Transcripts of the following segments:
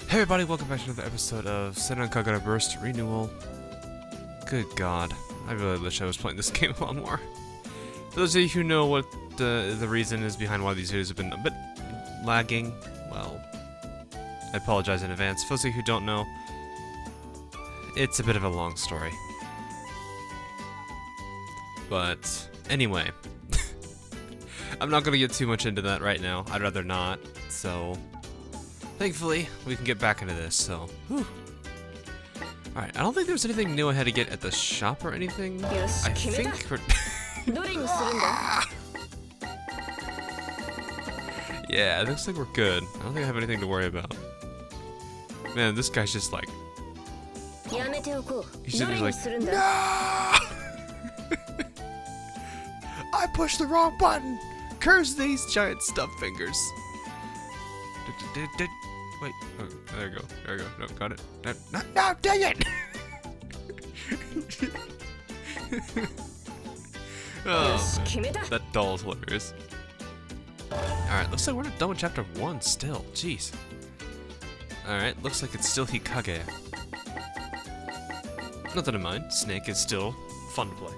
Hey everybody, welcome back to another episode of Senran Kagura Burst Re. Newal. Good god, I really wish I was playing this game a lot more. For those of you who know what the reason is behind why these videos have been a bit lagging, well, I apologize in advance. For those of you who don't know, it's a bit of a long story. But, anyway, I'm not going to get too much into that right now. I'd rather not, so thankfully, we can get back into this, so whew. Alright, I don't think there's anything new I had to get at the shop or anything. I think we're... Yeah, it looks like we're good. I don't think I have anything to worry about. Man, this guy's just like... He's just like... No! I pushed the wrong button! Curse these giant stuffed fingers! Wait, oh, there we go, there we go. No, got it. No, dang it! Oh, man. That doll is hilarious. Alright, looks like we're not done with chapter 1 still. Jeez. Alright, looks like it's still Hikage. Nothing to mind. Snake is still fun to play.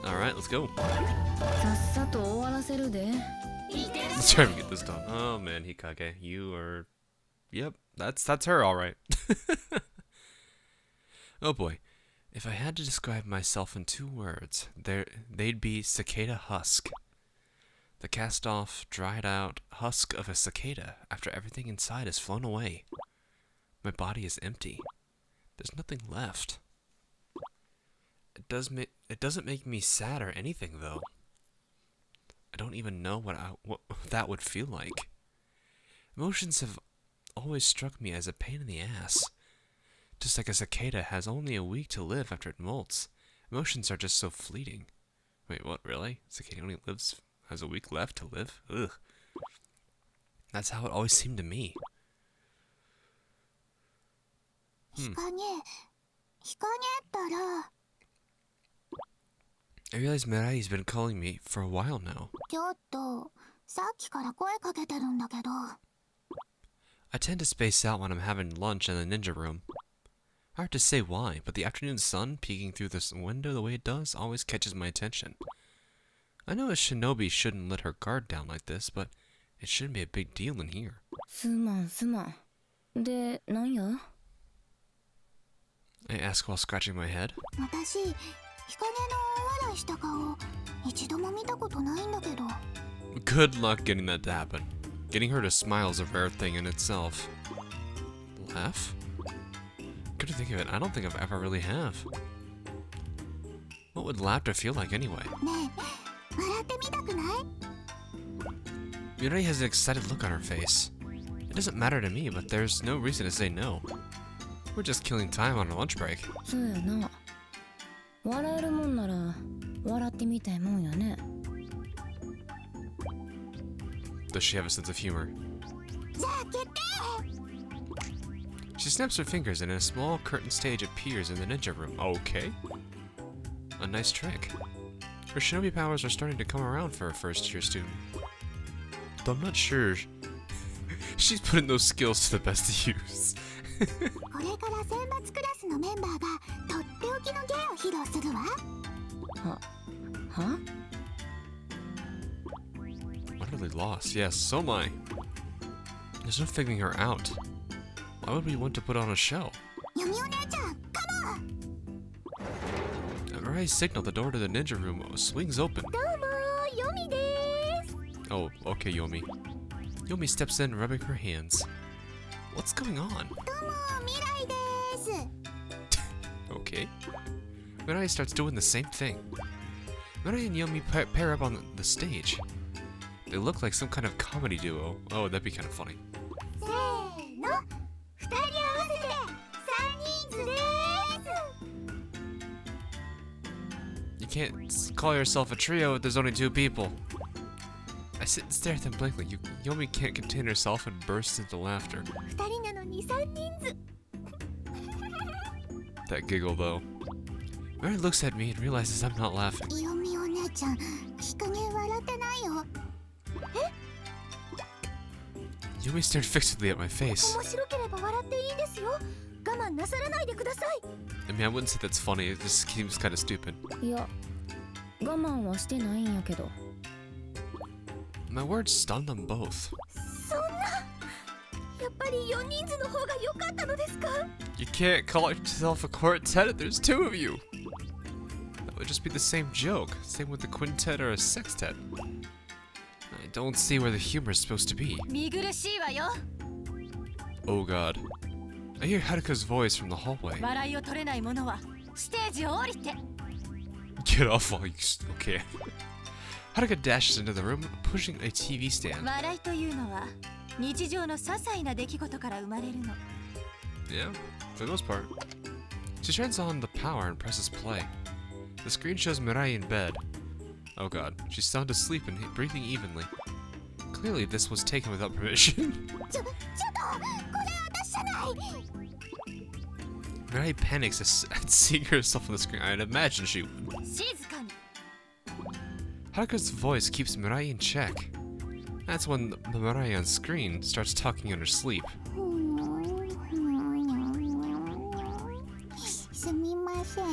Alright, let's go. Let's try to get this done. Oh man, Hikage, you are... Yep, that's her, alright. Oh boy. If I had to describe myself in 2 words, they'd be cicada husk. The cast-off, dried-out husk of a cicada after everything inside has flown away. My body is empty. There's nothing left. It doesn't make me sad or anything, though. I don't even know what that would feel like. Emotions have always struck me as a pain in the ass. Just like a cicada has only a week to live after it molts. Emotions are just so fleeting. Wait, what, really? Cicada only has a week left to live? Ugh. That's how it always seemed to me. I realize Mirai's been calling me for a while now. I tend to space out when I'm having lunch in the ninja room. Hard to say why, but the afternoon sun peeking through this window the way it does always catches my attention. I know a shinobi shouldn't let her guard down like this, but it shouldn't be a big deal in here. I ask while scratching my head. Good luck getting that to happen. Getting her to smile is a rare thing in itself. Laugh? Good to think of it, I don't think I've ever really have. What would laughter feel like anyway? Mirai has an excited look on her face. It doesn't matter to me, but there's no reason to say no. We're just killing time on a lunch break. Does she have a sense of humor? She snaps her fingers and a small curtain stage appears in the ninja room. Okay. A nice trick. Her shinobi powers are starting to come around for a first-year student. Though I'm not sure she's putting those skills to the best use. Huh? Utterly lost. Yes, so am I. There's no figuring her out. Why would we want to put on a show? At Mirai's signal, the door to the ninja room swings open. Oh, okay, Yomi. Yomi steps in, rubbing her hands. What's going on? Okay. Mirai starts doing the same thing. Mirai and Yomi pair up on the stage. They look like some kind of comedy duo. Oh, that'd be kind of funny. You can't call yourself a trio if there's only 2 people. I sit and stare at them blankly. Yomi can't contain herself and bursts into laughter. That giggle, though. Mary looks at me and realizes I'm not laughing. Yumi stared fixedly at my face. 面白ければ笑っていいですよ。我慢なさらないでください。 I mean, I wouldn't say that's funny, it just seems kind of stupid. いや、我慢はしてないんやけど。My words stunned them both. そんな、やっぱり4人数の方が良かったのですか？ You can't call yourself a quartet if there's two of you. That would just be the same joke. Same with the quintet or a sextet. I don't see where the humor is supposed to be. 見苦しいわよ。 Oh god. I hear Haruka's voice from the hallway. 笑いを取れない者はステージを降りて。 Get off while you... Okay. Haruka dashes into the room, pushing a TV stand. 笑いというのは日常の些細な出来事から生まれるの。 Yeah, for the most part. She turns on the power and presses play. The screen shows Mirai in bed. Oh god, she's sound asleep and breathing evenly. Clearly this was taken without permission. ちょっと、これ私じゃない。 Mirai panics at seeing herself on the screen. I'd imagine she would. 静かに。 Haruka's voice keeps Mirai in check. That's when the Mirai on screen starts talking in her sleep. すみません。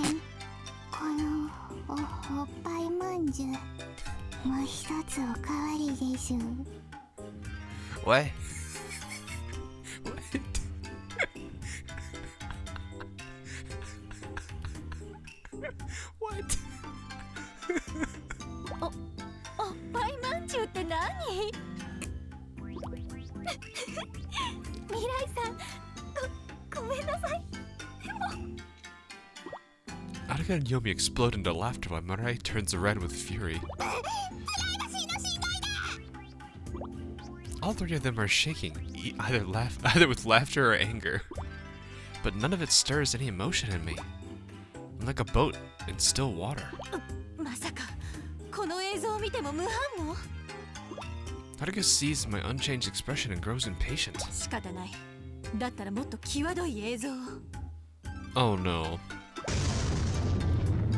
このおっぱいまんじゅう、もう一つおかわりです。 What? What? What? おっぱいまんじゅうって何？未来さん、ごめんなさい。 Haruka and Yomi explode into laughter while Mirai turns red with fury. All three of them are shaking, either with laughter or anger. But none of it stirs any emotion in me. I'm like a boat in still water. まさかこの映像を見ても無反応？ Haruka sees my unchanged expression and grows impatient. 仕方ない。だったらもっと際どい映像を。 Oh no.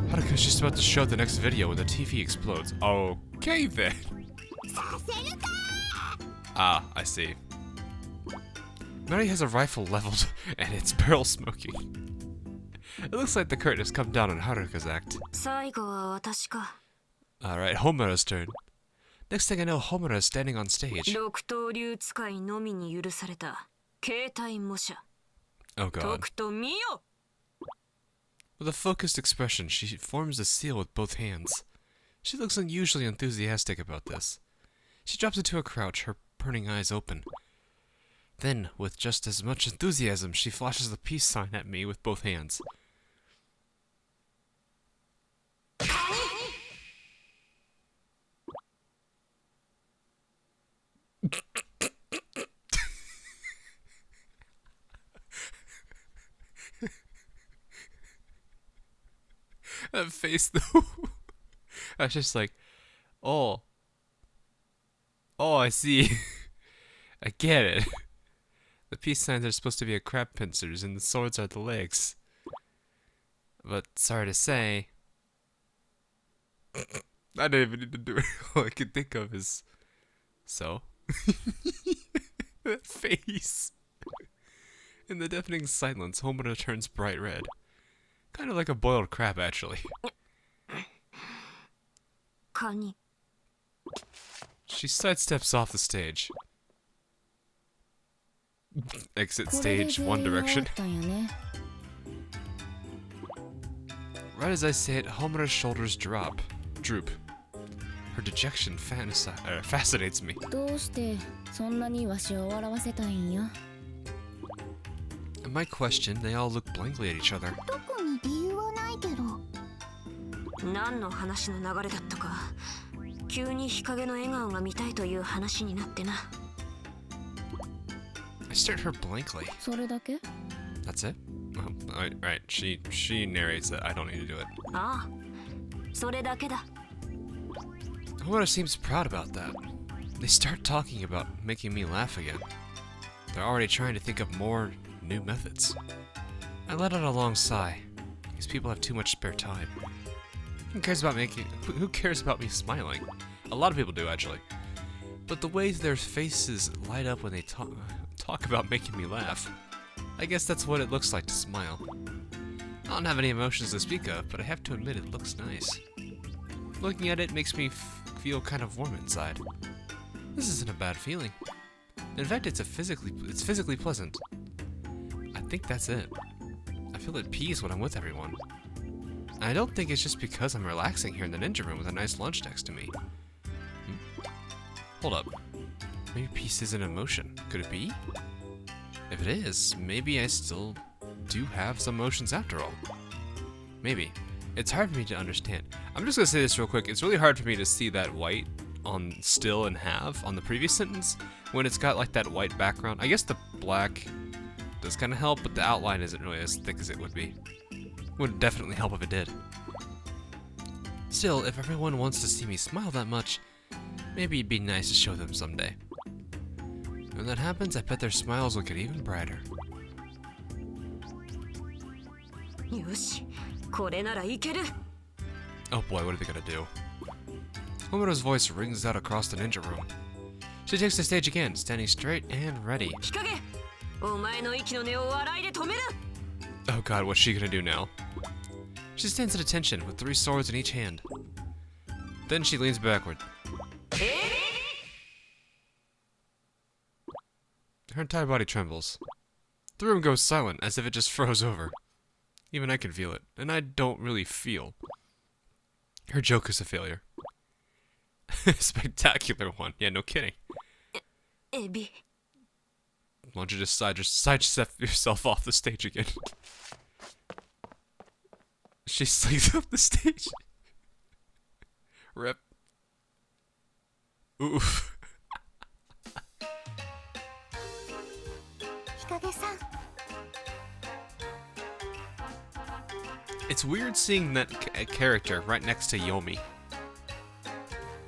Haruka's just about to show the next video when the TV explodes. Okay then. Ah, I see. Mary has a rifle leveled and it's barrel smoking. It looks like the curtain has come down on Haruka's act. 最後は私か。 Alright, Homura's turn. Next thing I know, Homura is standing on stage. 六刀流使いのみに許された携帯模写。 Oh god. とくと見よ。 With a focused expression, she forms a seal with both hands. She looks unusually enthusiastic about this. She drops into a crouch, her burning eyes open. Then, with just as much enthusiasm, she flashes the peace sign at me with both hands. That face though. I was just like, oh, I see. I get it. The peace signs are supposed to be crab pincers and the swords are the legs. But sorry to say, I didn't even need to do it. All I could think of is, so. That face. In the deafening silence, Homura turns bright red. Kind of like a boiled crab, actually. カニ。 She sidesteps off the stage. Exit stage, one direction. Right as I say it, Homura's shoulders droop. Her dejection fascinates me. どうしてそんなにわしを笑わせたいんや？ At my question, they all look blankly at each other. 特に理由はないけど。何の話の流れだったか。急に日陰の笑顔が見たいという話になってな。 I stare at her blankly. それだけ？ That's it? Right. She narrates that I don't need to do it. ああ、それだけだ。 Homura seems proud about that. They start talking about making me laugh again. They're already trying to think of more new methods. I let out a long sigh. These people have too much spare time. Who cares about me smiling? A lot of people do, actually. But the ways their faces light up when they talk about making me laugh. I guess that's what it looks like to smile. I don't have any emotions to speak of, but I have to admit it looks nice. Looking at it makes me feel kind of warm inside. This isn't a bad feeling. In fact, it's physically pleasant. I think that's it. I feel at peace when I'm with everyone. And I don't think it's just because I'm relaxing here in the ninja room with a nice lunch next to me. Hold up. Maybe peace isn't emotion. Could it be? If it is, maybe I still do have some emotions after all. Maybe. It's hard for me to understand. I'm just gonna say this real quick. It's really hard for me to see that white on still and have on the previous sentence when it's got like that white background. I guess the black does kind of help, but the outline isn't really as thick as it would be. Would definitely help if it did. Still, if everyone wants to see me smile that much, maybe it'd be nice to show them someday. When that happens, I bet their smiles will get even brighter. よし、これならいける。 Oh boy, what are they gonna do? Homero's voice rings out across the ninja room. She takes the stage again, standing straight and ready. 日陰、お前の息の根を笑いで止める。 Oh god, what's she gonna do now? She stands at attention with 3 swords in each hand. Then she leans backward. Her entire body trembles. The room goes silent, as if it just froze over. Even I can feel it, and I don't really feel. Her joke is a failure. Spectacular one. Yeah, no kidding. エビ。 Why don't you just sidestep yourself off the stage again? She slinks off the stage. Rip. Oof. 日陰さん。 It's weird seeing that character right next to Yomi.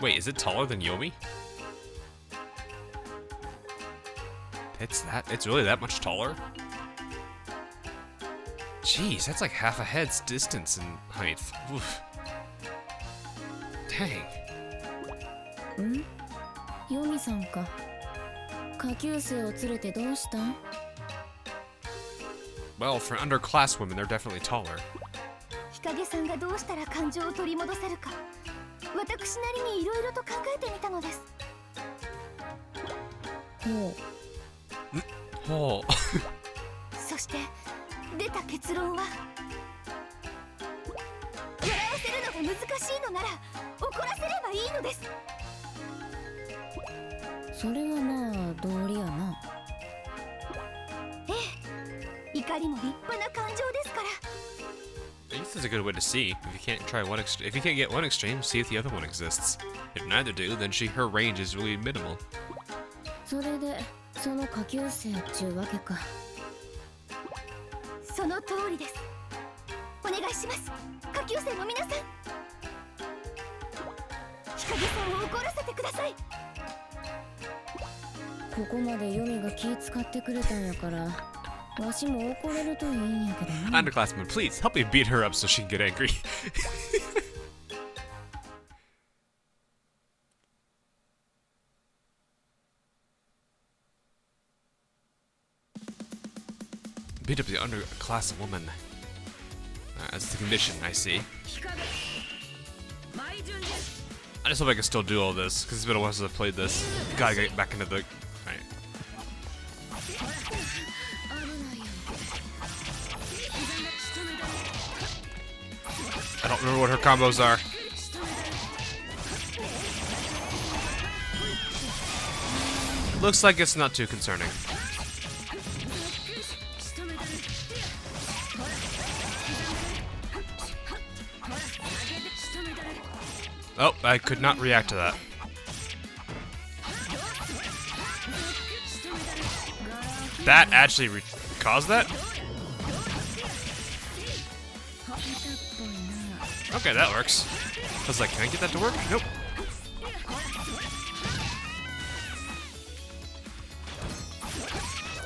Wait, is it taller than Yomi? It's really that much taller? Jeez, that's like half a head's distance in height. Oof. Dang. ん？ヨミさんか。下級生を連れてどうしたん？ Well, for underclass women, they're definitely taller. 日陰さんがどうしたら感情を取り戻せるか、私なりにいろいろと考えてみたのです。ほう。Oh. そして出た結論は、笑わせるのが難しいのなら怒らせればいいのです。それはまあ道理やな。ええ、怒りも立派な感情ですから。 I guess that's a good way to see. If you can't get one extreme, see if the other one exists. If neither do, then her range is really minimal. それでその下級生っちゅうわけか。その通りです。お願いします、下級生の皆さん。日陰さんを怒らせてください。ここまでヨミが気使ってくれたんやから、わしも怒れるといいんやけどな。 Underclassmen, please help me beat her up so she can get angry. Beat up the underclass woman. That's the condition, I see. I just hope I can still do all this, because it's been a while since I've played this. Gotta get back into the... Alright. I don't remember what her combos are. It looks like it's not too concerning. Oh, I could not react to that. That actually caused that? Okay, that works. I was like, can I get that to work? Nope.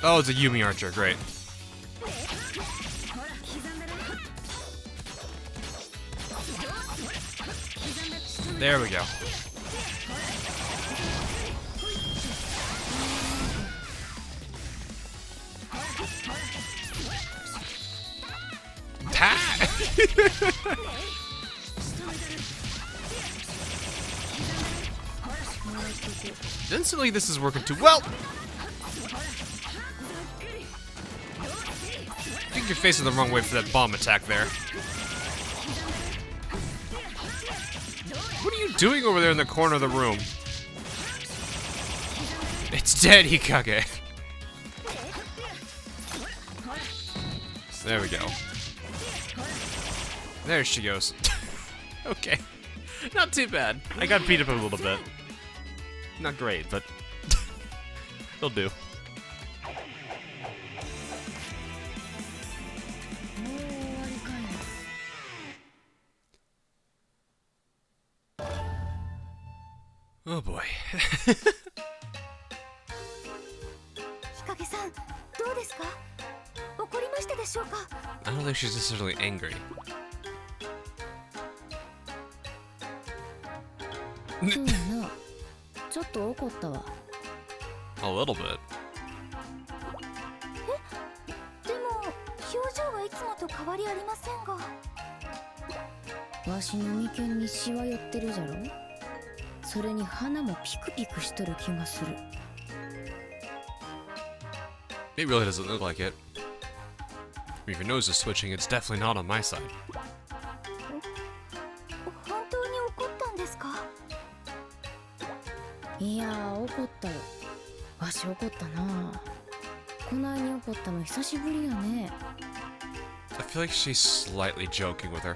Oh, it's a Yumi archer, great. There we go. Doesn't seem like this is working too well. I think you're facing the wrong way for that bomb attack there. What are you doing over there in the corner of the room? It's dead, Hikage. There we go. There she goes. Okay. Not too bad. I got beat up a little bit. Not great, but it'll do. Oh boy. 日陰さん、どうですか？怒りましたでしょうか？ I don't think she's necessarily angry. そうやな。ちょっと怒ったわ。A little bit. でも表情はいつもと変わりありませんが。わしの眉間にしわ寄ってるじゃろ。それに鼻もピクピクしとる気がする。It really doesn't look like it. If your nose is twitching, it's definitely not on my side. 本当に怒ったんですか？いやー、怒ったよ。わし怒ったな。こないに怒ったの久しぶりやね。I feel like she's slightly joking with her.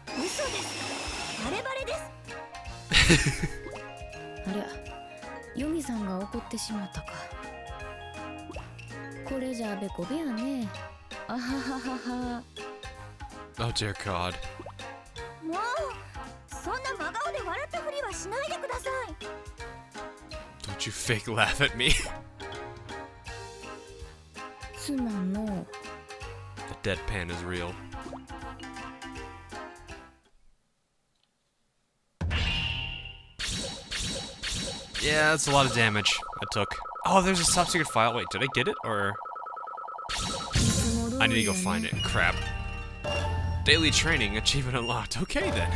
嘘です。バレバレです。ありゃ、ヨミさんが怒ってしまったか。これじゃあべこべやね。あはははは。Oh dear God. もうそんな真顔で笑ったふりはしないでください。 Don't you fake laugh at me. すまんの。 The deadpan is real. Yeah, that's a lot of damage I took. Oh, there's a top secret file. Wait, did I get it? Or... I need to go find it. Crap. Daily training, achievement unlocked. Okay, then.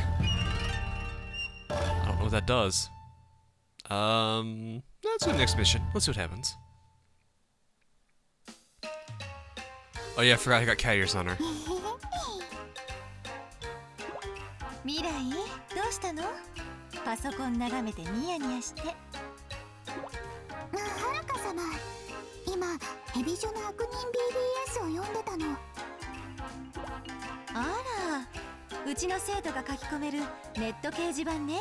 I don't know what that does. Let's do the next mission. Let's see what happens. Oh yeah, I forgot I got cat ears on her. 未来、どうしたの？パソコン眺めてニヤニヤして。はるか様、今ヘビジョの悪人 BBS を読んでたの。あら、うちの生徒が書き込めるネット掲示板ね。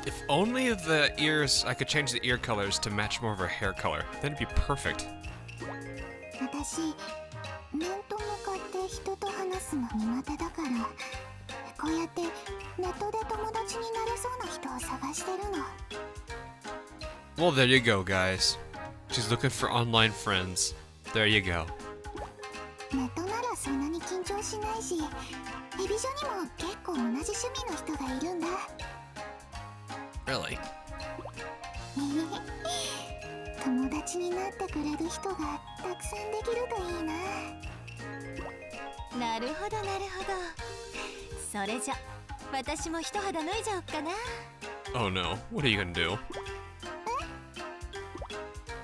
If only the ears, I could change the ear colors to match more of her hair color. Then it'd be perfect. 私、面と向かって人と話すの苦手だから、こうやってネットで友達になれそうな人を探してるの。Well, there you go, guys. She's looking for online friends. There you go. ネットならそんなに緊張しないし、ヘビジョにも結構同じ趣味の人がいるんだ。Really? 友達になってくれる人がたくさんできるといいな。なるほどなるほど。それじゃ私も一肌脱いじゃおっかな。 Oh no. What are you gonna do?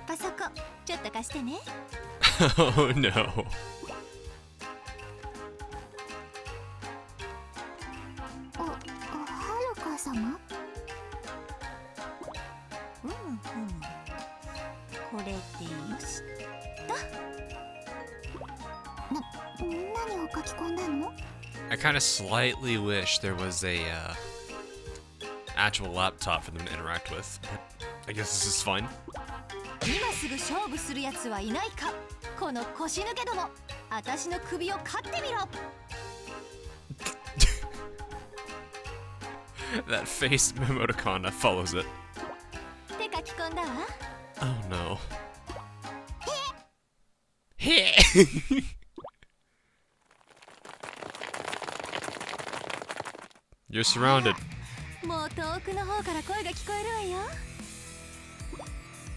パソコンちょっと貸してね。Oh no. はるか様？これでよしと。何を書き込んだの？ I kind of slightly wish there was a actual laptop for them to interact with, but I guess this is fun. 今すぐ勝負するやつはいないか？この腰抜けども、私の首を刈ってみろ。That face emoticon that follows it. 手書き込んだわ。Oh no. Hey! You're surrounded. もう遠くの方から声が聞こえるわよ。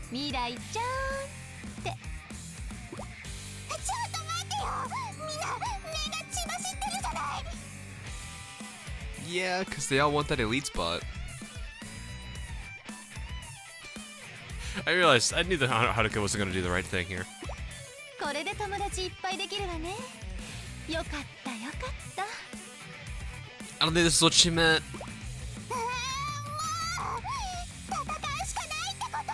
未来ちゃってちょっと待ってよみんな目が血走ってるじゃない Yeah, because they all want that elite spot. I realized I knew that Haruka wasn't going to do the right thing here. これで友達いっぱいできるわねよかったよかった I don't think this is what she meant. もう戦うしかないってこと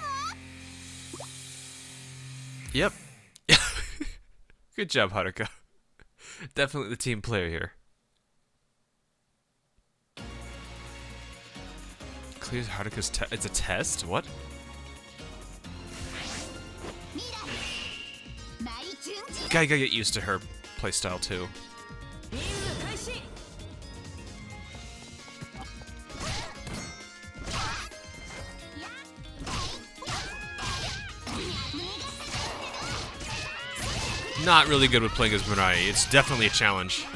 Yep. Good job, Haruka. Definitely the team player here. Clears Haruka's test. It's a test? What? 未来マイチュンジ Gotta get used to her playstyle too. 任務開始 Not really good with playing as Mirai. It's definitely a challenge.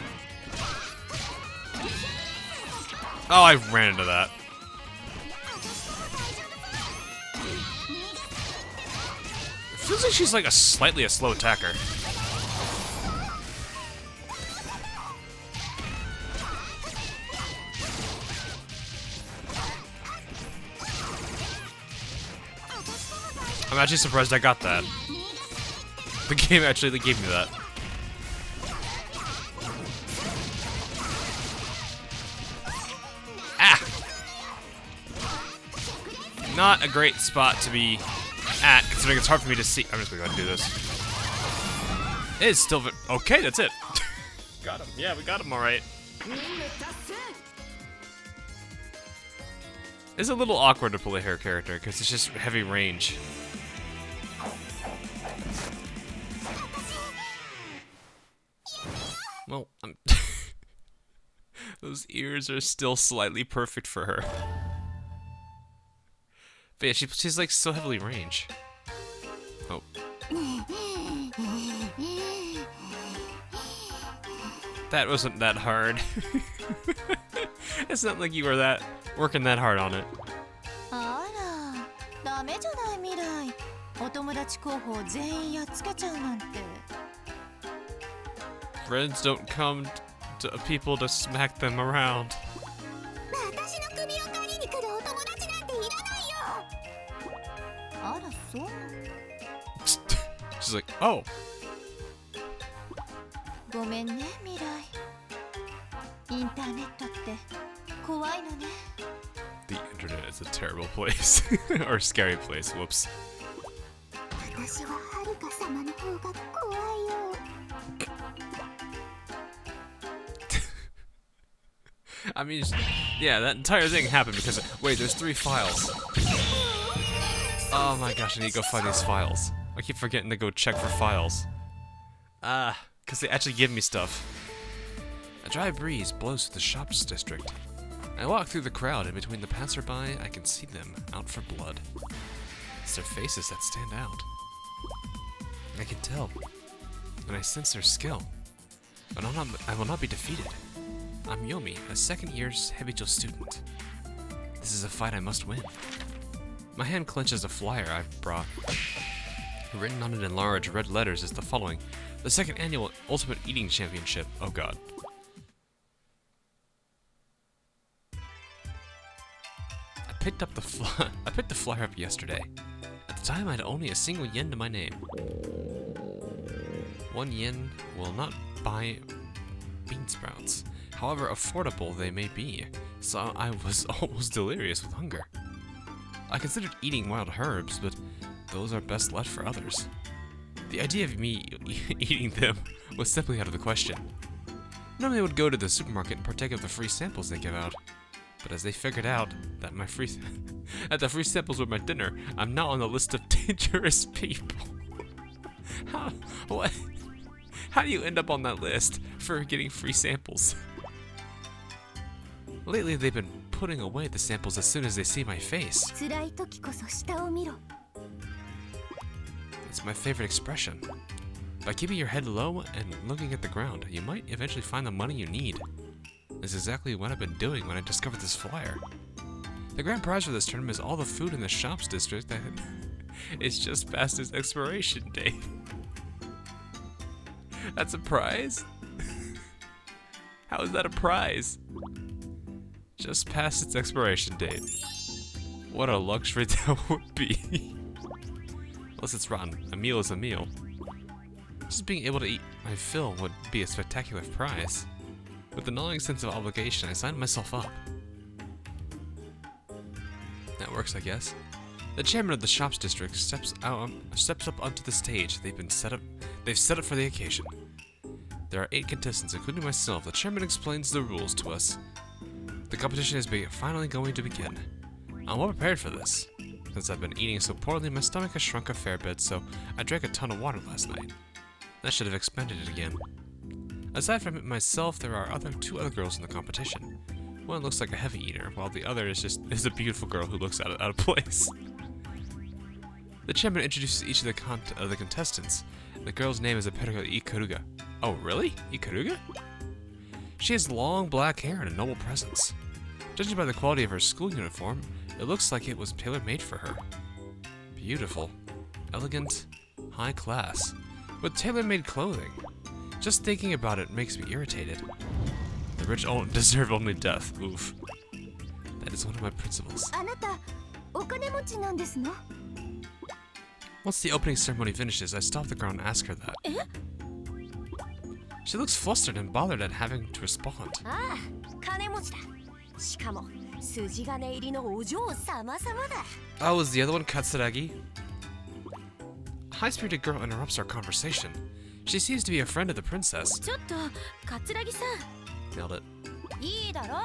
Oh, I ran into that. It feels like she's like a slightly a slow attacker. I'm actually surprised I got that. The game actually gave me that. Ah! Not a great spot to be at, considering it's hard for me to see. I'm just gonna go ahead and do this. It is still okay, that's it. Got him. Yeah, we got him alright. 任務達成 It's a little awkward to play her character, because it's just heavy range. Well, those ears are still slightly perfect for her. But yeah, she's like so heavily range. Oh. That wasn't that hard. It's not like you were working that hard on it. あらダメじゃない未来お友達候補を全員やっつけちゃうなんて Friends don't come to people to smack them around. 私の首を狩りに来るお友達なんていらないよあらそう She's like, oh. ごめんね未来インターネットって怖いのね The internet is a terrible place. Or scary place, whoops. 私は遥様の方が怖いよ I mean, yeah, that entire thing happened because, wait, there's 3 files. Oh my gosh, I need to go find these files. I keep forgetting to go check for files. Because they actually give me stuff. A dry breeze blows through the shops district. I walk through the crowd, and between the passerby, I can see them out for blood. It's their faces that stand out. I can tell, and I sense their skill. But I will not be defeated. I'm Yomi, a second-year habitual student. This is a fight I must win. My hand clenches a flyer I've brought. Written on it in large red letters is the following: the 2nd annual Ultimate Eating Championship. Oh god. I picked the flyer up yesterday. At the time, I had only a single yen to my name. 1 yen will not buy bean sprouts. However affordable they may be, so I was almost delirious with hunger. I considered eating wild herbs, but those are best left for others. The idea of me eating them was simply out of the question. Normally I would go to the supermarket and partake of the free samples they give out, but as they figured out that the free samples were my dinner, I'm now on the list of dangerous people. How do you end up on that list for getting free samples? Lately, they've been putting away the samples as soon as they see my face. 辛い時こそ下を見ろ It's my favorite expression. By keeping your head low and looking at the ground, you might eventually find the money you need. This is exactly what I've been doing when I discovered this flyer. The grand prize for this tournament is all the food in the shops district It's just past its expiration date. That's a prize? How is that a prize? Just past its expiration date. What a luxury that would be. Unless it's rotten. A meal is a meal. Just being able to eat my fill would be a spectacular prize. With a gnawing sense of obligation, I signed myself up. That works, I guess. The chairman of the shops district steps up onto the stage. They've set up for the occasion. There are 8 contestants, including myself. The chairman explains the rules to us. The competition is finally going to begin. I'm well prepared for this. Since I've been eating so poorly, my stomach has shrunk a fair bit, so I drank a ton of water last night. I should have expended it again. Aside from myself, there are 2 other girls in the competition. One looks like a heavy eater, while the other is a beautiful girl who looks out of place. The chairman introduces each of the contestants. The girl's name is apparently Ikaruga. Oh, really? Ikaruga? She has long black hair and a noble presence. Judging by the quality of her school uniform, it looks like it was tailor-made for her. Beautiful, elegant, high class, with tailor-made clothing. Just thinking about it makes me irritated. The rich deserve only death. Oof. That is one of my principles. あなたお金持ちなんですの？ Once the opening ceremony finishes, I stop the girl and ask her that. She looks flustered and bothered at having to respond. ああ、金持ちだ。しかも筋金入りのお嬢様様だ。 Oh, is the other one Katsuragi? A high-spirited girl interrupts our conversation. She seems to be a friend of the princess. ちょっと桂木さん Nailed it. いいだろ。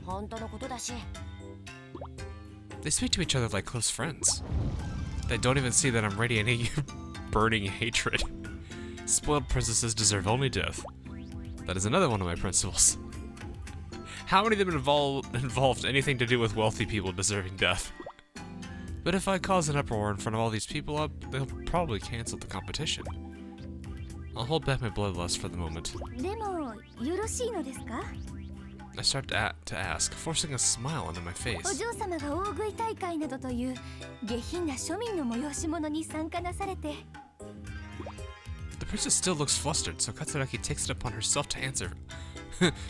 本当のことだし。 They speak to each other like close friends. They don't even see that I'm radiating burning hatred. Spoiled princesses deserve only death. That is another one of my principles. How many of them involved anything to do with wealthy people deserving death? But if I cause an uproar in front of all these people, they'll probably cancel the competition. I'll hold back my bloodlust for the moment. でもよろしいのですか？ I start to ask, forcing a smile onto my お face. 嬢様が大食い大会などという下品な庶民の催し物に参加なされて。 The princess still looks flustered, so Katsuraki takes it upon herself to answer,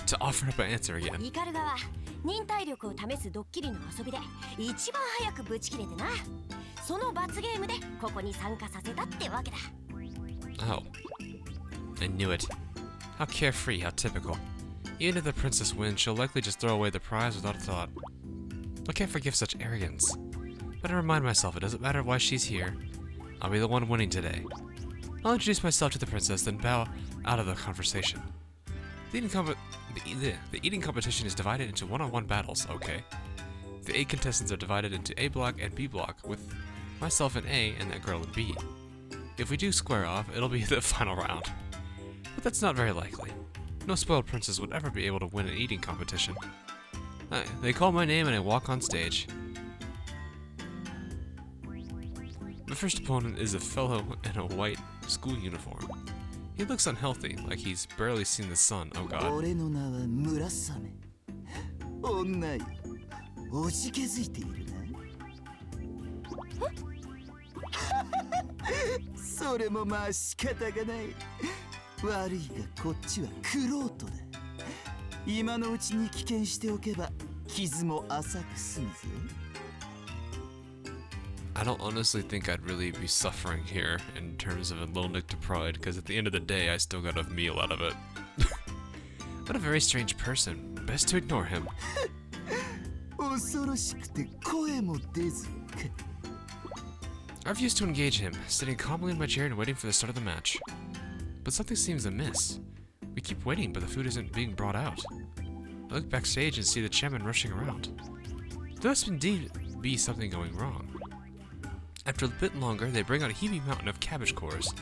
to offer up an answer again. イカルガは忍耐力を試すドッキリの遊びで一番早くブチ切れてな。その罰ゲームでここに参加させたってわけだ。 Oh. I knew it. How carefree, how typical. Even if the princess wins, she'll likely just throw away the prize without a thought. I can't forgive such arrogance. But I remind myself it doesn't matter why she's here. I'll be the one winning today. I'll introduce myself to the princess, then bow out of the conversation. The eating competition is divided into one-on-one battles, okay. The 8 contestants are divided into A block and B block, with myself in A and that girl in B. If we do square off, it'll be the final round. But that's not very likely. No spoiled princess would ever be able to win an eating competition. They call my name and I walk on stage. My first opponent is a fellow in a white school uniform. He looks unhealthy, like he's barely seen the sun. Oh god. 俺の名は村雨。女よ、おじけづいているな。それもまあ仕方がない。悪いがこっちは玄人だ。今のうちに危険しておけば傷も浅く済むぞ。I don't honestly think I'd really be suffering here in terms of a little nick to pride, because at the end of the day, I still got a meal out of it. What a very strange person. Best to ignore him. 恐ろしくて声も出ずか。I refuse to engage him, sitting calmly in my chair and waiting for the start of the match. But something seems amiss. We keep waiting, but the food isn't being brought out. I look backstage and see the chairman rushing around. There must indeed be something going wrong. After a bit longer, they bring out a heaping mountain of cabbage cores.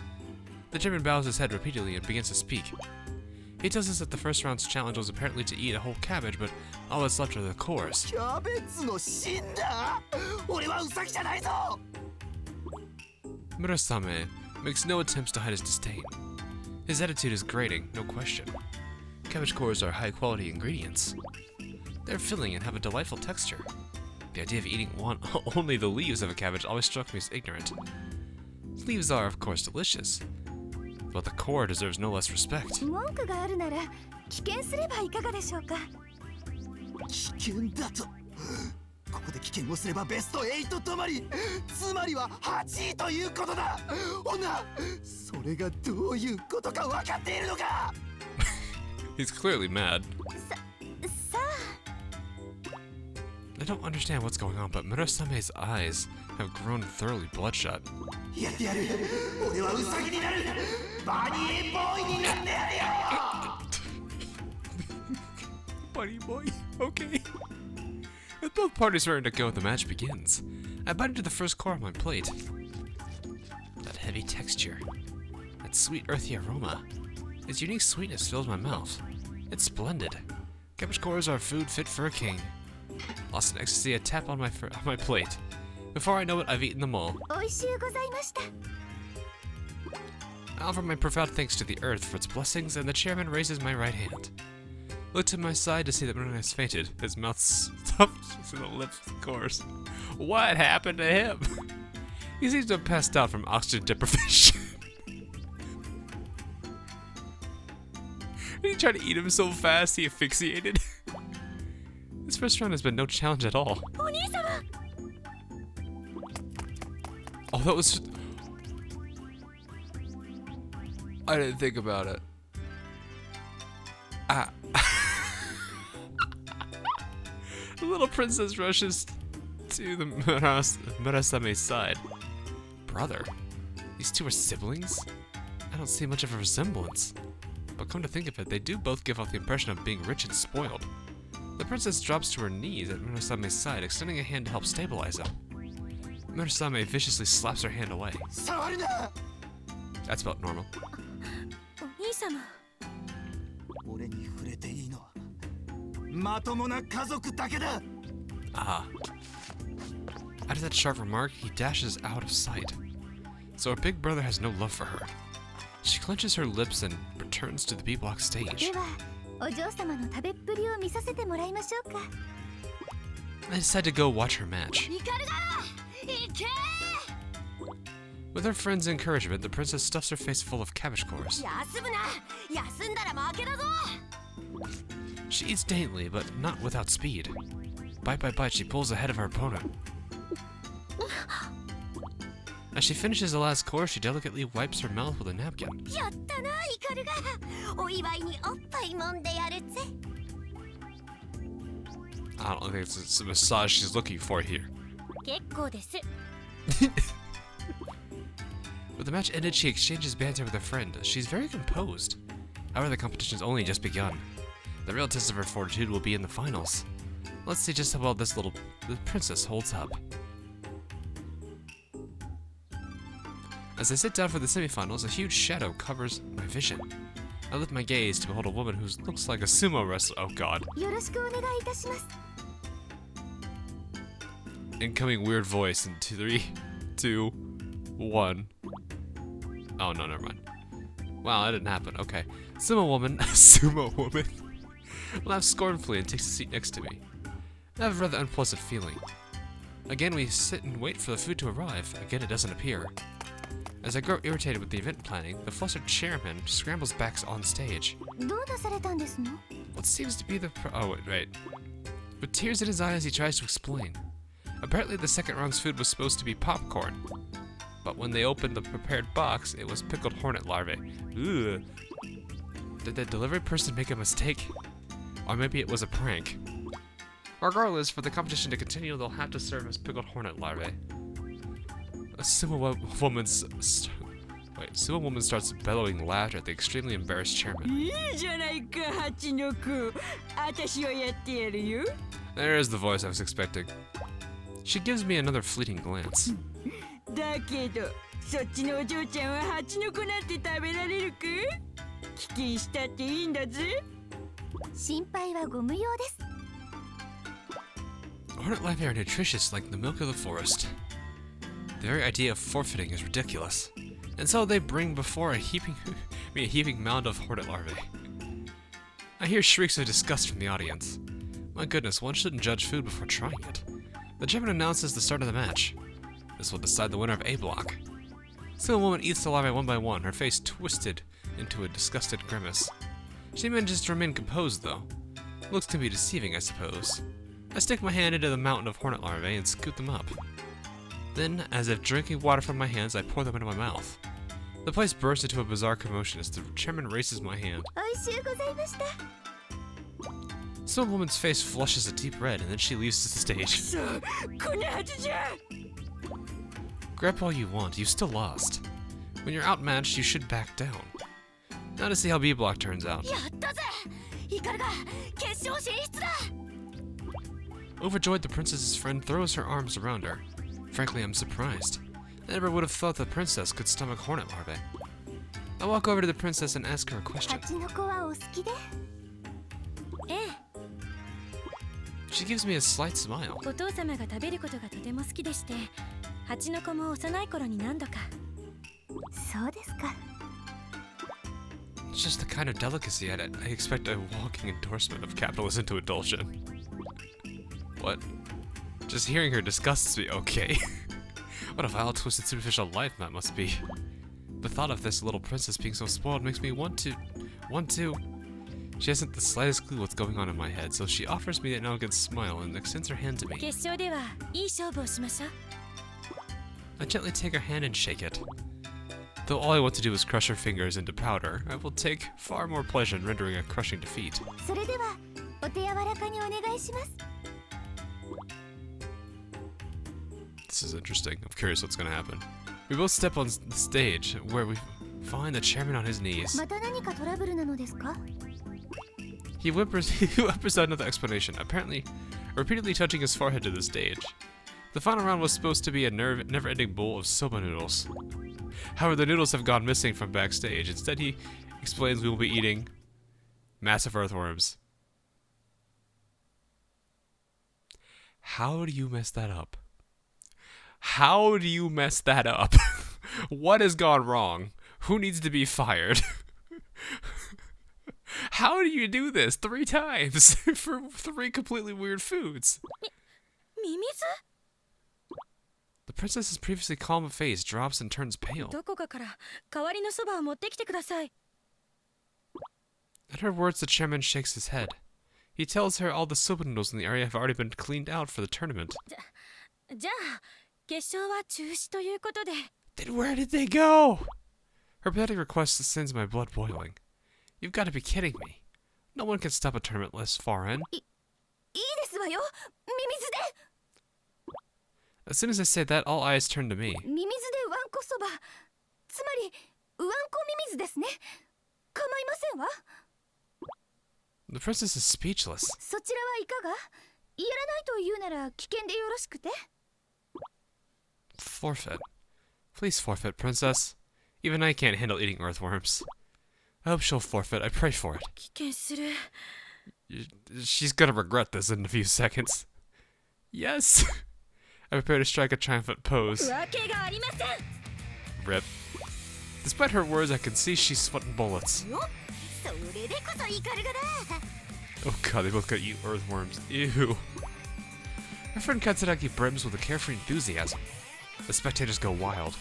The chairman bows his head repeatedly and begins to speak. He tells us that the first round's challenge was apparently to eat a whole cabbage, but all that's left are the cores. キャベツの死んだ。俺はウサギじゃないぞ。Murasame makes no attempts to hide his disdain. His attitude is grating, no question. Cabbage cores are high-quality ingredients. They're filling and have a delightful texture. The idea of eating only the leaves of a cabbage always struck me as ignorant. Leaves are, of course, delicious, but the core deserves no less respect. 文句があるなら棄権すればいかがでしょうか。危険だと。ここで棄権をすればベスト8止まり、つまりは8位ということだ。女、それがどういうことか分かっているのか。He's clearly mad. さあ。I don't understand what's going on, but Murasame's eyes have grown thoroughly bloodshot. やってやる。俺はウサギになる。バニーボーイになってやるよ。Bunny boy, okay. With both parties ready to go, the match begins. I bite into the first core on my plate. That heavy texture, that sweet earthy aroma, its unique sweetness fills my mouth. It's splendid. Cabbage cores are food fit for a king. Lost in ecstasy, I tap on my plate. Before I know it, I've eaten them all. 美味しゅうございました。I offer my profound thanks to the earth for its blessings, and the chairman raises my right hand. Look to my side to see that Muna has fainted. His mouth stuffed to the lips, of course. What happened to him? He seems to have passed out from oxygen deprivation. Did he try to eat him so fast he asphyxiated? This first round has been no challenge at all. お兄様。 Oh, that was... I didn't think about it. Ah. The little princess rushes to the Murasame's side. Brother? These two are siblings? I don't see much of a resemblance. But come to think of it, they do both give off the impression of being rich and spoiled. The princess drops to her knees at Murasame's side, extending a hand to help stabilize him. Murasame viciously slaps her hand away. That's about normal. お兄様。俺に触れていいのはまともな家族だけだ。Ah. After that sharp remark, he dashes out of sight. So her big brother has no love for her. She clenches her lips and returns to the B-block stage. では、お嬢様の食べっぷりを見させてもらいましょうか。I decide to go watch her match. イカルだ。いけ。 With her friend's encouragement, the princess stuffs her face full of cabbage cores. 休むな。休んだら負けだぞ。 She eats daintily, but not without speed. Bite by bite, she pulls ahead of her opponent. As she finishes the last core, she delicately wipes her mouth with a napkin. やったな、イカルが。お祝いにおっぱい揉んでやるぜ。 I don't think it's a massage she's looking for here. 結構です。 With the match ended, she exchanges banter with her friend. She's very composed. However, the competition's only just begun. The real test of her fortitude will be in the finals. Let's see just how well the princess holds up. As I sit down for the semifinals, a huge shadow covers my vision. I lift my gaze to behold a woman who looks like a sumo wrestler. Oh god. よろしくお願いいたします。 Incoming weird voice in 3, 2, 1. Oh no, never mind. Wow, that didn't happen. Okay. Sumo woman laughs scornfully and takes a seat next to me. I have a rather unpleasant feeling. Again, we sit and wait for the food to arrive. Again, it doesn't appear. As I grow irritated with the event planning, the flustered chairman scrambles back on stage. どうなされたんですの？ What seems to be the oh wait. With tears in his eyes, he tries to explain. Apparently, the second round's food was supposed to be popcorn, but when they opened the prepared box, it was pickled hornet larvae. Ugh. Did the delivery person make a mistake? Or maybe it was a prank. Regardless, for the competition to continue, they'll have to serve as pickled hornet larvae. A sumo woman starts bellowing laughter at the extremely embarrassed chairman. いいじゃないか、八の子。私はやってやるよ。 There is the voice I was expecting. She gives me another fleeting glance. だけど、そっちのお嬢ちゃんは八の子なんて食べられるか？棄権したっていいんだぜ。心配はご無用です。 Hornet larvae are nutritious like the milk of the forest. The very idea of forfeiting is ridiculous. And so they bring before a heaping mound of hornet larvae. I hear shrieks of disgust from the audience. My goodness, one shouldn't judge food before trying it. The chairman announces the start of the match. This will decide the winner of A block. Single woman eats the larvae one by one, her face twisted into a disgusted grimace. She manages to remain composed, though. Looks can be deceiving, I suppose. I stick my hand into the mountain of hornet larvae and scoop them up. Then, as if drinking water from my hands, I pour them into my mouth. The place bursts into a bizarre commotion as the chairman races my hand. 美味しゅうございました。 Some woman's face flushes a deep red, and then she leaves the stage. さあこんなはずじゃ。 Grab all you want, you still lost. When you're outmatched, you should back down. Now to see how B block turns out. やったぜヒカルが決勝進出だ Overjoyed, the princess's friend throws her arms around her. Frankly, I'm surprised. I never would have thought the princess could stomach hornet larvae. I walk over to the princess and ask her a question. 蜂の子はお好きで？ええ She gives me a slight smile. お父様が食べることがとても好きでして蜂の子も幼い頃に何度かそうですか。 It's just the kind of delicacy I expect a walking endorsement of capitalism to indulge in. What? Just hearing her disgusts me, okay. What a vile, twisted, superficial life that must be. The thought of this little princess being so spoiled makes me want to... She hasn't the slightest clue what's going on in my head, so she offers me an elegant smile and extends her hand to me. 決勝ではいい勝負をしましょう I gently take her hand and shake it. Though all I want to do is crush her fingers into powder, I will take far more pleasure in rendering a crushing defeat. それではお手柔らかにお願いします。 This is interesting. I'm curious what's gonna happen. We both step on the stage, where we find the chairman on his knees. また何かトラブルなのですか？ He whimpers out another explanation, apparently repeatedly touching his forehead to the stage. The final round was supposed to be a never-ending bowl of soba noodles. However, the noodles have gone missing from backstage. Instead, he explains we will be eating massive earthworms. How do you mess that up? How do you mess that up? What has gone wrong? Who needs to be fired? How do you do this 3 times for 3 completely weird foods? ミミ The princess's previously calm face drops and turns pale. どこかから代わりのそばを持ってきてください At her words, the chairman shakes his head. He tells her all the soba noodles in the area have already been cleaned out for the tournament. じゃあ決勝は中止ということで Then where did they go? Her pathetic request sends my blood boiling. You've got to be kidding me. No one can stop a tournament less far in. いいですわよミミズで As soon as I say that, all eyes turn to me. ミミズでワンコそばつまりワンコミミズですね構いませんわ The princess is speechless. そちらはいかがやらないというなら危険でよろしくて Forfeit. Please forfeit, princess. Even I can't handle eating earthworms. I hope she'll forfeit. I pray for it. 危険する She's gonna regret this in a few seconds. Yes! I prepare to strike a triumphant pose. わけがありません Rip. Despite her words, I can see she's sweating bullets. よそれでこそイカルガだ Oh god, they both got eat earthworms. Ew. Her friend Katsuragi brims with a carefree enthusiasm. The spectators go wild.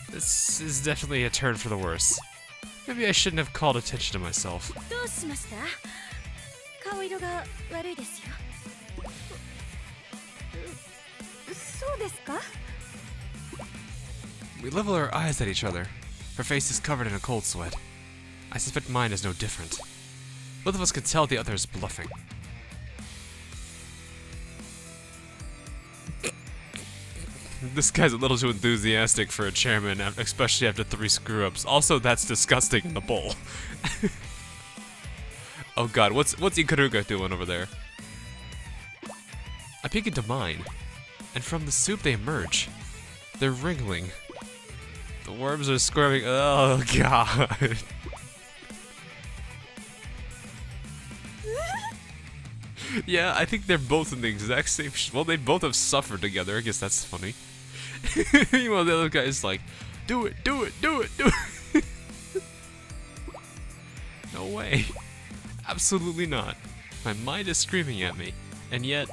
This is definitely a turn for the worse. Maybe I shouldn't have called attention to myself. どうしました顔色が悪いですよそうですか We level our eyes at each other. Her face is covered in a cold sweat. I suspect mine is no different. Both of us can tell the other is bluffing. This guy's a little too enthusiastic for a chairman, especially after 3 screw-ups. Also, that's disgusting in the bowl. Oh god, what's Ikaruga doing over there? I peek into mine, and from the soup they emerge. They're wriggling. The worms are squirming. Oh god. Yeah, I think they're both in the exact same well, they both have suffered together. I guess that's funny. Meanwhile, the other guy is like, do it, do it, do it, do it. No way. Absolutely not. My mind is screaming at me. And yet,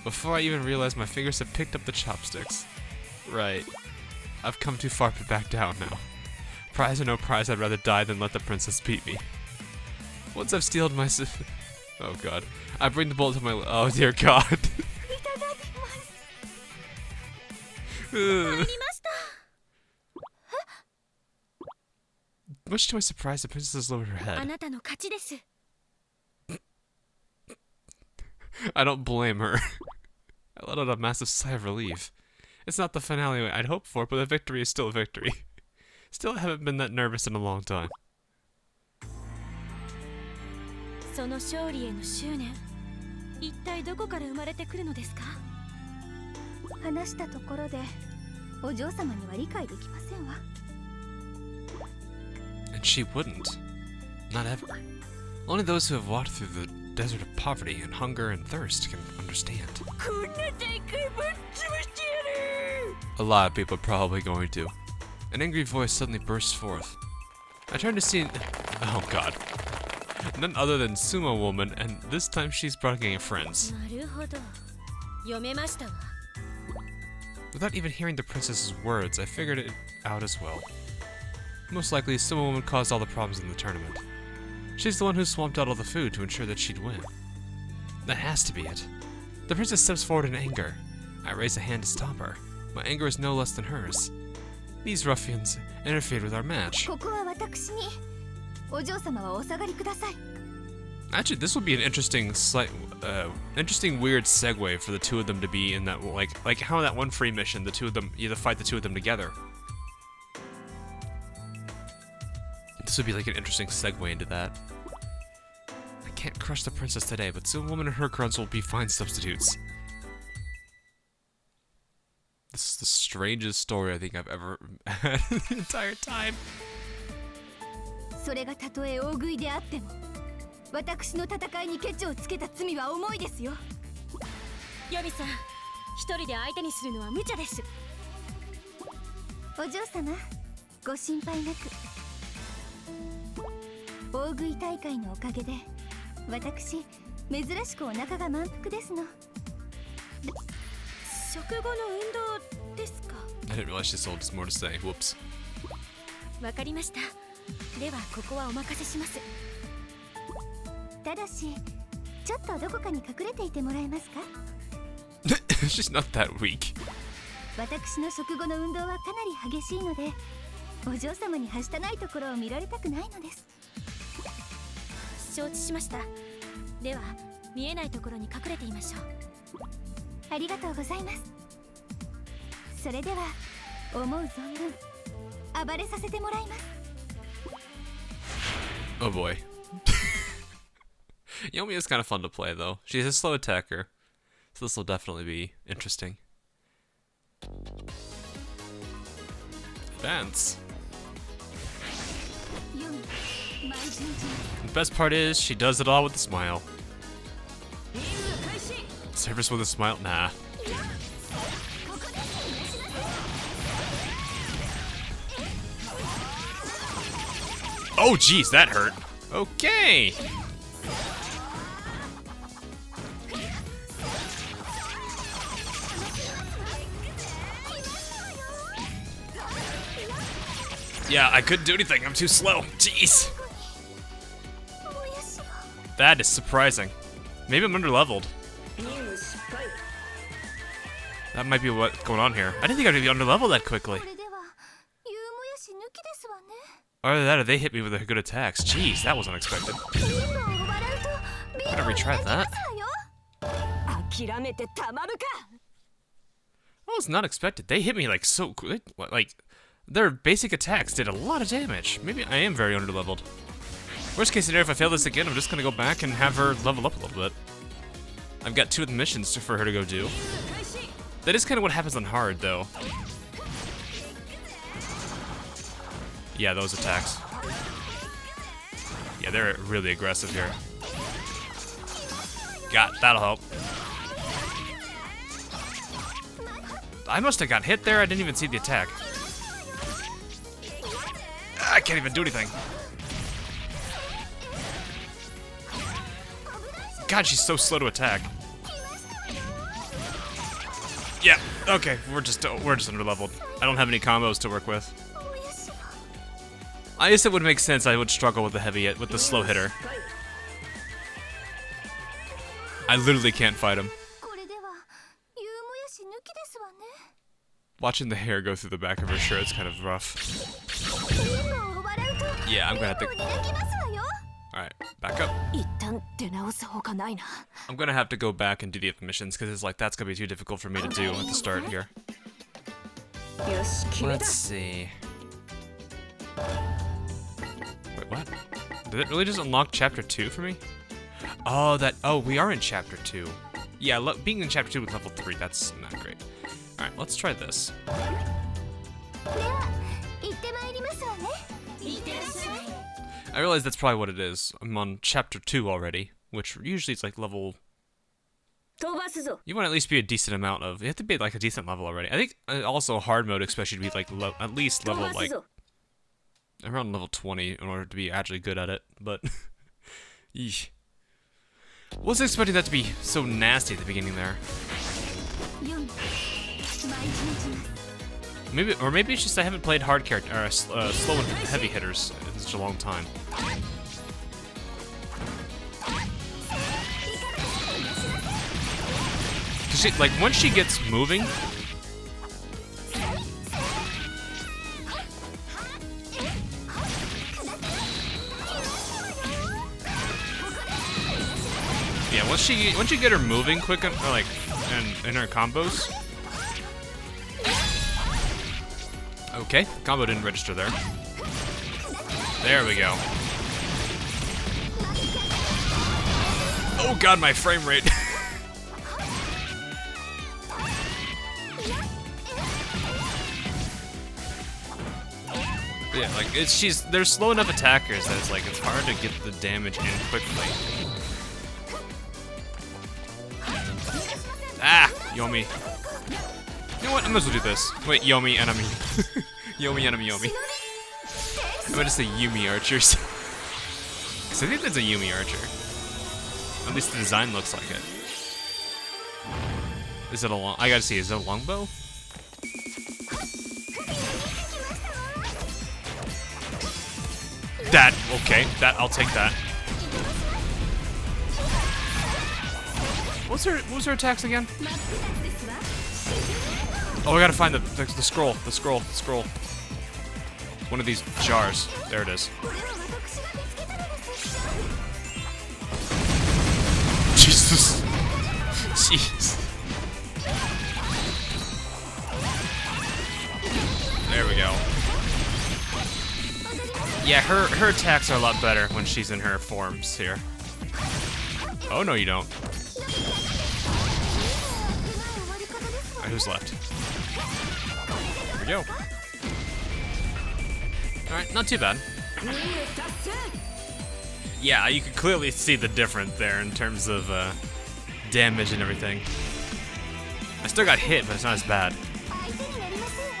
Before I even realized, my fingers had picked up the chopsticks. Right. I've come too far to back down now. Prize or no prize, I'd rather die than let the princess beat me. Once I've steeled my oh god. I bring the bolt to my oh dear god. Much to my surprise, the princess lowered her head. あなたの勝ちです I don't blame her. I let out a massive sigh of relief. It's not the finale I'd hoped for, but the victory is still a victory. Still, I haven't been that nervous in a long time. その勝利への執念一体どこから生まれてくるのですか話したところでお嬢様には理解できませんわ And she wouldn't. Not ever. Only those who have walked through the desert of poverty and hunger and thirst can understand. こんな大会ぶっ潰してやる A lot of people are probably going to. An angry voice suddenly bursts forth. I turned to see... Oh god. None other than Sumo Woman, and this time she's bringing friends. なるほど読めましたわ Without even hearing the princess's words, I figured it out as well. Most likely, Sumo Woman caused all the problems in the tournament. She's the one who swamped out all the food to ensure that she'd win. That has to be it. The princess steps forward in anger. I raise a hand to stop her. My anger is no less than hers. These ruffians interfered with our match. ここは私にお嬢様はお下がりください Actually, this would be an interesting, interesting weird segue for the two of them to be in that, like how that one free mission, the two of them, you have to fight the two of them together. This would be like an interesting segue into that. I can't crush the princess today, but Sumo Woman and her grunts will be fine substitutes. This is the strangest story I think I've ever had the entire time. それがたとえ大食いであっても私の戦いにケチをつけた罪は重いですよヨビさん一人で相手にするのは無茶ですお嬢様ご心配なく大食い大会のおかげで私珍しくお腹が満腹ですの食後の運動ですか I didn't realize she sold us more to say. Whoops. わかりましたではここはお任せしますただしちょっとどこかに隠れていてもらえますか She's not that weak. 私の食後の運動はかなり激しいのでお嬢様にはしたないところを見られたくないのです承知しましたでは見えないところに隠れていましょうありがとうございますそれでは思う存分暴れさせてもらいます Oh boy. Yomi is kind of fun to play though. She's a slow attacker, so this will definitely be interesting. Dance. The best part is she does it all with a smile. Service with a smile? Nah. Oh jeez, that hurt. Okay. Yeah, I couldn't do anything. I'm too slow. Jeez. That is surprising. Maybe I'm underleveled. That might be what's going on here. I didn't think I'd be underleveled that quickly. これでは夕もやし抜きですわね Either that or they hit me with their good attacks. Jeez, that was unexpected. ビールを笑うとビー Gotta ルを retry 泣き that. ますわよ諦めてたまるか That was not expected. They hit me like so quick. Like, their basic attacks did a lot of damage. Maybe I am very underleveled. Worst case scenario, if I fail this again, I'm just gonna go back and have her level up a little bit. I've got 2 of the missions for her to go do. That is kind of what happens on hard, though. Yeah, those attacks. Yeah, they're really aggressive here. That'll help. I must have got hit there. I didn't even see the attack. I can't even do anything. God, she's so slow to attack. Yeah. Okay. We're just underleveled. I don't have any combos to work with. I guess it would make sense. I would struggle with the slow hitter. I literally can't fight him. これではユーモヤシ抜きですわね。 Watching the hair go through the back of her shirt is kind of rough. Yeah, I'm gonna have to. Alright, back up. 一旦出直すほかないな。 I'm gonna have to go back and do the other missions because it's like that's gonna be too difficult for me to do at the start here. よし、決め Let's た。 see. Wait, what? Did it really just unlock chapter 2 for me? Oh, we are in chapter 2. Yeah, being in chapter 2 with level 3, that's not great. Alright, let's try this. では行ってまいりますわね。いってらっしゃい。 I realize that's probably what it is. I'm on chapter 2 already, which usually it's like level... 飛ばすぞ。 You want to at least be a decent amount of... You have to be like a decent level already. I think also hard mode expects you to be like at least 飛 level ばす like ぞ。 around level 20 in order to be actually good at it, but... Yeesh. Wasn't expecting that to be so nasty at the beginning there. 4、毎日 Maybe it's just I haven't played hard character or slow and heavy hitters in such a long time. Cause she, like once she gets moving, yeah, once you get her moving quick and like and her combos. Okay, combo didn't register there. There we go. Oh god, my frame rate. Yeah, like they're slow enough attackers that it's like it's hard to get the damage in quickly. Ah, Yomi. You know what? I might as well do this. Wait, Yomi enemy. Yomi enemy Yomi. I'm gonna say Yumi archers. Cause I think that's a Yumi archer. At least the design looks like it. Is it a long? I gotta see. Is it a longbow? That okay? That I'll take that. What was her attacks again? Oh, I gotta find the scroll. The scroll. One of these jars. There it is. Jesus. Jeez. There we go. Yeah, her attacks are a lot better when she's in her forms here. Oh no, you don't. Alright, who's left? Here we go. Alright, not too bad. Yeah, you can clearly see the difference there in terms of damage and everything. I still got hit, but it's not as bad. 相手になりますよね。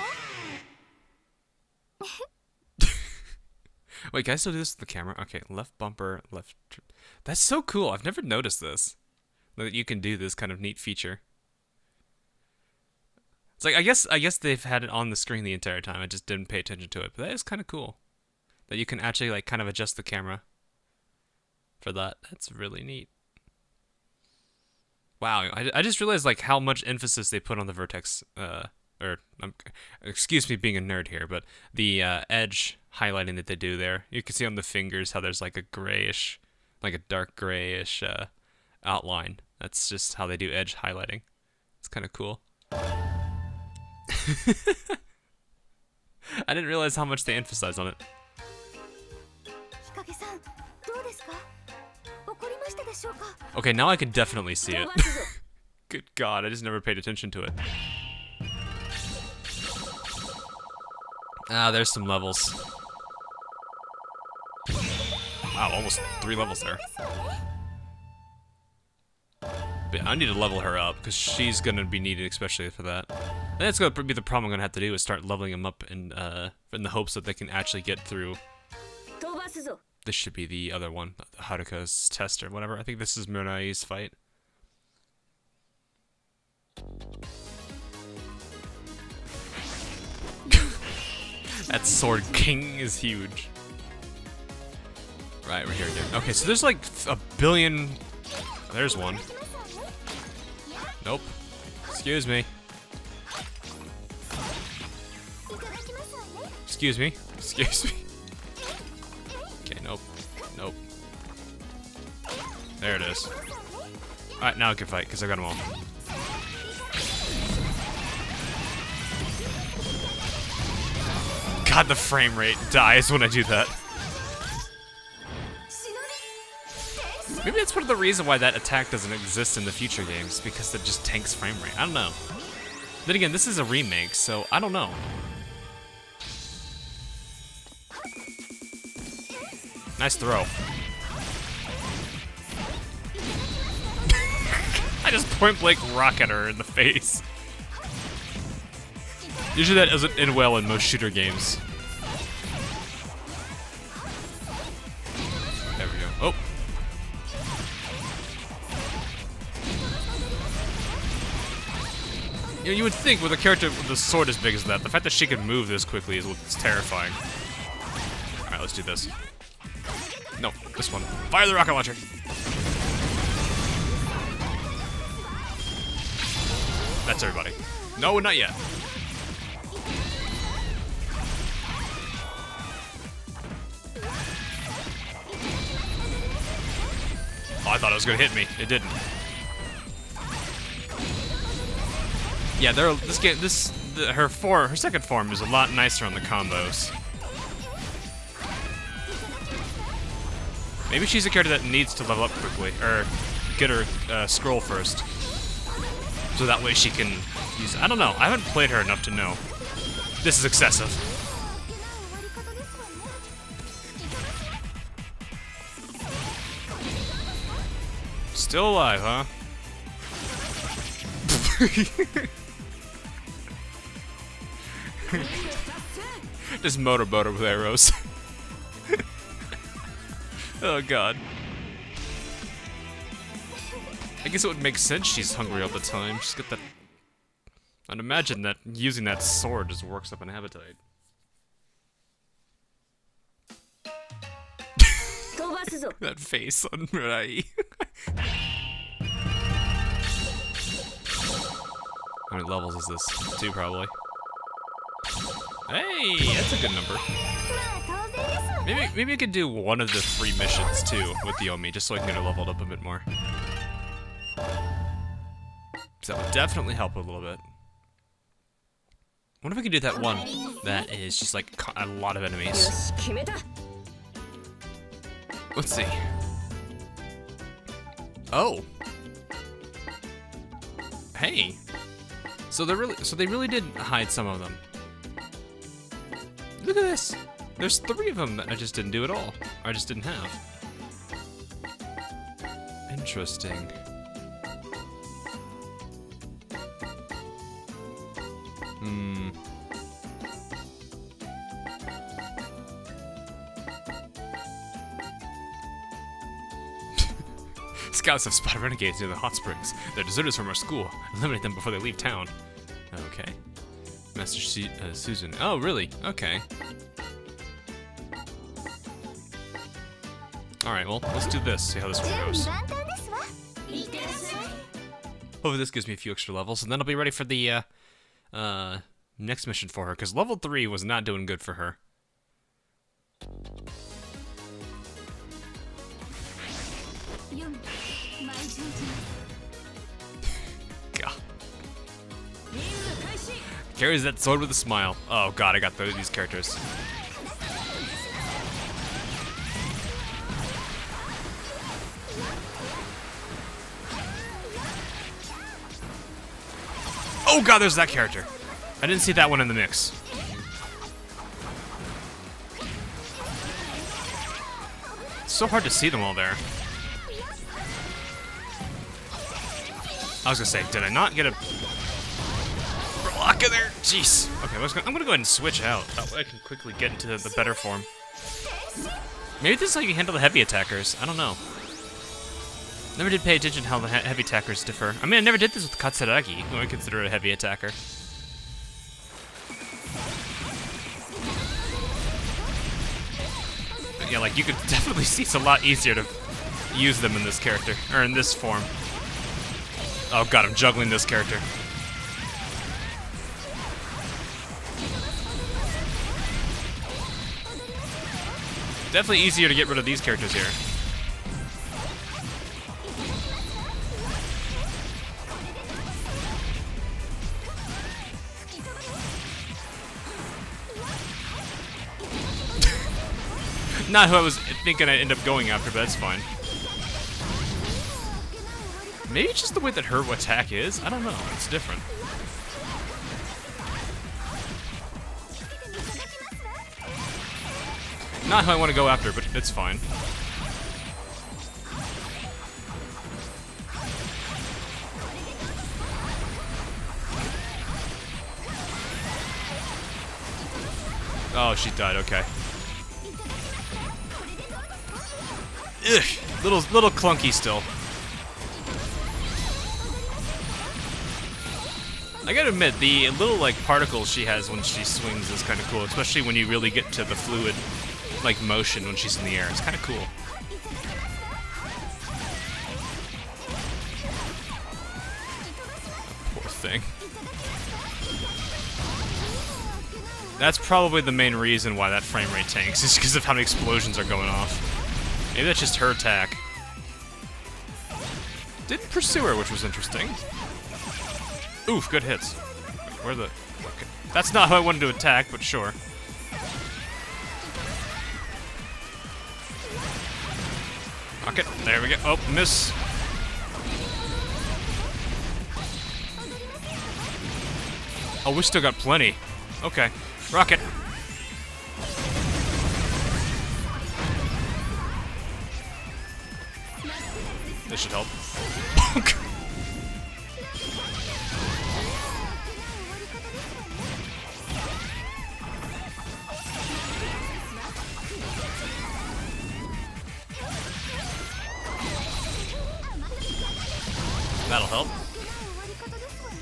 Wait, can I still do this with the camera? Okay, left bumper, left... That's so cool. I've never noticed this. That you can do this kind of neat feature. It's like, I guess they've had it on the screen the entire time. I just didn't pay attention to it. But that is kind of cool. That you can actually, like, kind of adjust the camera for that. That's really neat. Wow, I just realized, like, how much emphasis they put on the vertex, excuse me being a nerd here, but the edge highlighting that they do there. You can see on the fingers how there's like a grayish, like a dark grayish outline. That's just how they do edge highlighting. It's kind of cool. I didn't realize how much they emphasize on it. 日陰さん、どうですか？怒りましたでしょうか？ Okay, now I can definitely see it. Good God, I just never paid attention to it. Ah, there's some levels. Wow, almost 3 levels there. But I need to level her up, because she's going to be needed, especially for that. And that's going to be the problem I'm going to have to do, is start leveling them up in the hopes that they can actually get through. This should be the other one, Haruka's test or whatever. I think this is Murai's fight. That Sword King is huge. Right, we're here again. Okay, so there's like a billion... There's one. Nope. Excuse me. Excuse me. Excuse me. Okay, nope. Nope. There it is. Alright, now I can fight, because I got them all. God, the frame rate dies when I do that. Maybe that's part of the reason why that attack doesn't exist in the future games, because it just tanks frame rate. I don't know. Then again, this is a remake, so I don't know. Nice throw. I just point blank rocket her in the face. Usually that doesn't end well in most shooter games. There we go. Oh. You know, you would think with a character with a sword as big as that, the fact that she can move this quickly is what's terrifying. Alright, let's do this. No, this one. Fire the rocket launcher! That's everybody. No, not yet. Oh, I thought it was gonna hit me. It didn't. Yeah, her second form is a lot nicer on the combos. Maybe she's a character that needs to level up quickly, or get her scroll first, so that way she can use. I don't know. I haven't played her enough to know. This is excessive. Still alive, huh? Just motorboat her with arrows. Oh god. I guess it would make sense she's hungry all the time. She's got that... I'd imagine that using that sword just works up an appetite. That face on Rai. How many levels is this? 2 probably. Hey, that's a good number. Maybe I could do one of the 3 missions too with the Omi, just so I can get her leveled up a bit more. So that would definitely help a little bit. What if I could do that one that is just like a lot of enemies? Let's see. Oh. Hey. So they really did hide some of them. Look at this. There's 3 of them that I just didn't do at all. Or I just didn't have. Interesting. Scouts have spotted renegades near the hot springs. They're deserters from our school. Eliminate them before they leave town. Okay. Master Susan. Oh, really? Okay. Alright, well, let's do this. See how this one goes. Hopefully this gives me a few extra levels, and then I'll be ready for the next mission for her, because level 3 was not doing good for her. God. Carries that sword with a smile. Oh god, I got these characters. Oh god, there's that character. I didn't see that one in the mix. It's so hard to see them all there. I was gonna say, did I not get a block in there? Jeez. Okay, I'm gonna go ahead and switch out. That way I can quickly get into the better form. Maybe this is how you handle the heavy attackers. I don't know. Never did pay attention to how the heavy attackers differ. I mean, I never did this with Katsuragi, who I consider a heavy attacker. Yeah, like, you could definitely see it's a lot easier to use them in this character, or in this form. Oh god, I'm juggling this character. Definitely easier to get rid of these characters here. Not who I was thinking I'd end up going after, but that's fine. Maybe it's just the way that her attack is? I don't know, it's different. Not who I want to go after, but it's fine. Oh, she died, okay. Ugh, little clunky still. I gotta admit, the little like particles she has when she swings is kind of cool, especially when you really get to the fluid like motion when she's in the air. It's kind of cool. Poor thing. That's probably the main reason why that frame rate tanks, is because of how many explosions are going off. Maybe that's just her attack. Didn't pursue her, which was interesting. Oof, good hits. Where the... Okay. That's not how I wanted to attack, but sure. Okay, there we go. Oh, miss. Oh, we still got plenty. Okay. Rocket. This should help. That'll help.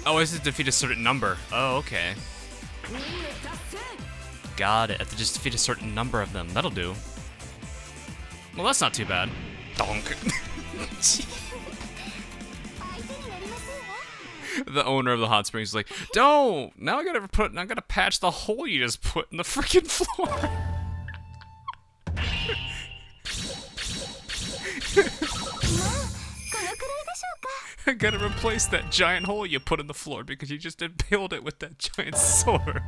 Oh, this is defeat a certain number. Oh, okay. Got it. I have to just defeat a certain number of them. That'll do. Well, that's not too bad. Donk. The owner of the hot springs is like, don't! Now I gotta patch the hole you just put in the freaking floor. I gotta replace that giant hole you put in the floor because you just impaled it with that giant sword.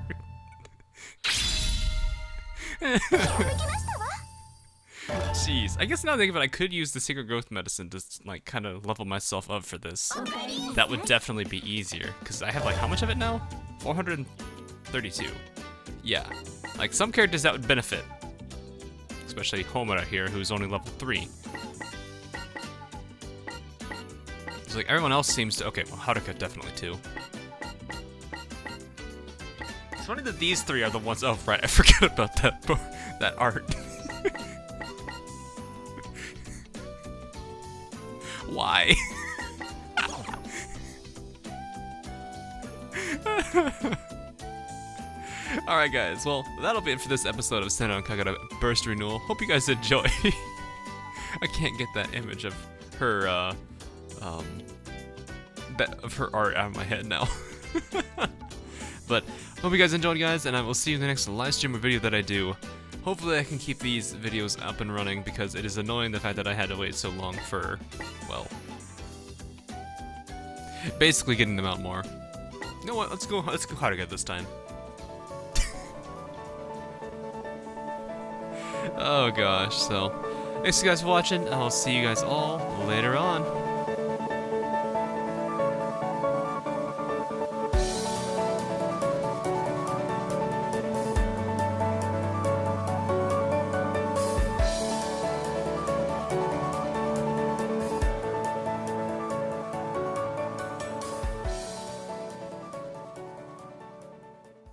Jeez, I guess now that I think of it, I could use the secret growth medicine to like kind of level myself up for this. That would definitely be easier because I have like how much of it now? 432. Yeah, like some characters that would benefit, especially Homura here, who's only level 3. So like everyone else seems to. Okay, well Haruka definitely too. It's funny that these 3 are the ones. Oh right, I forgot about that art. Why? Alright guys, well, that'll be it for this episode of Senran Kagura Burst Re. Hope you guys enjoy. I can't get that image of her, of her art out of my head now. But, hope you guys enjoyed, guys, and I will see you in the next live stream or video that I do. Hopefully I can keep these videos up and running because it is annoying the fact that I had to wait so long for, well, basically getting them out more. You know what? Let's go Haruka this time. Oh gosh. So, thanks you guys for watching. I'll see you guys all later on.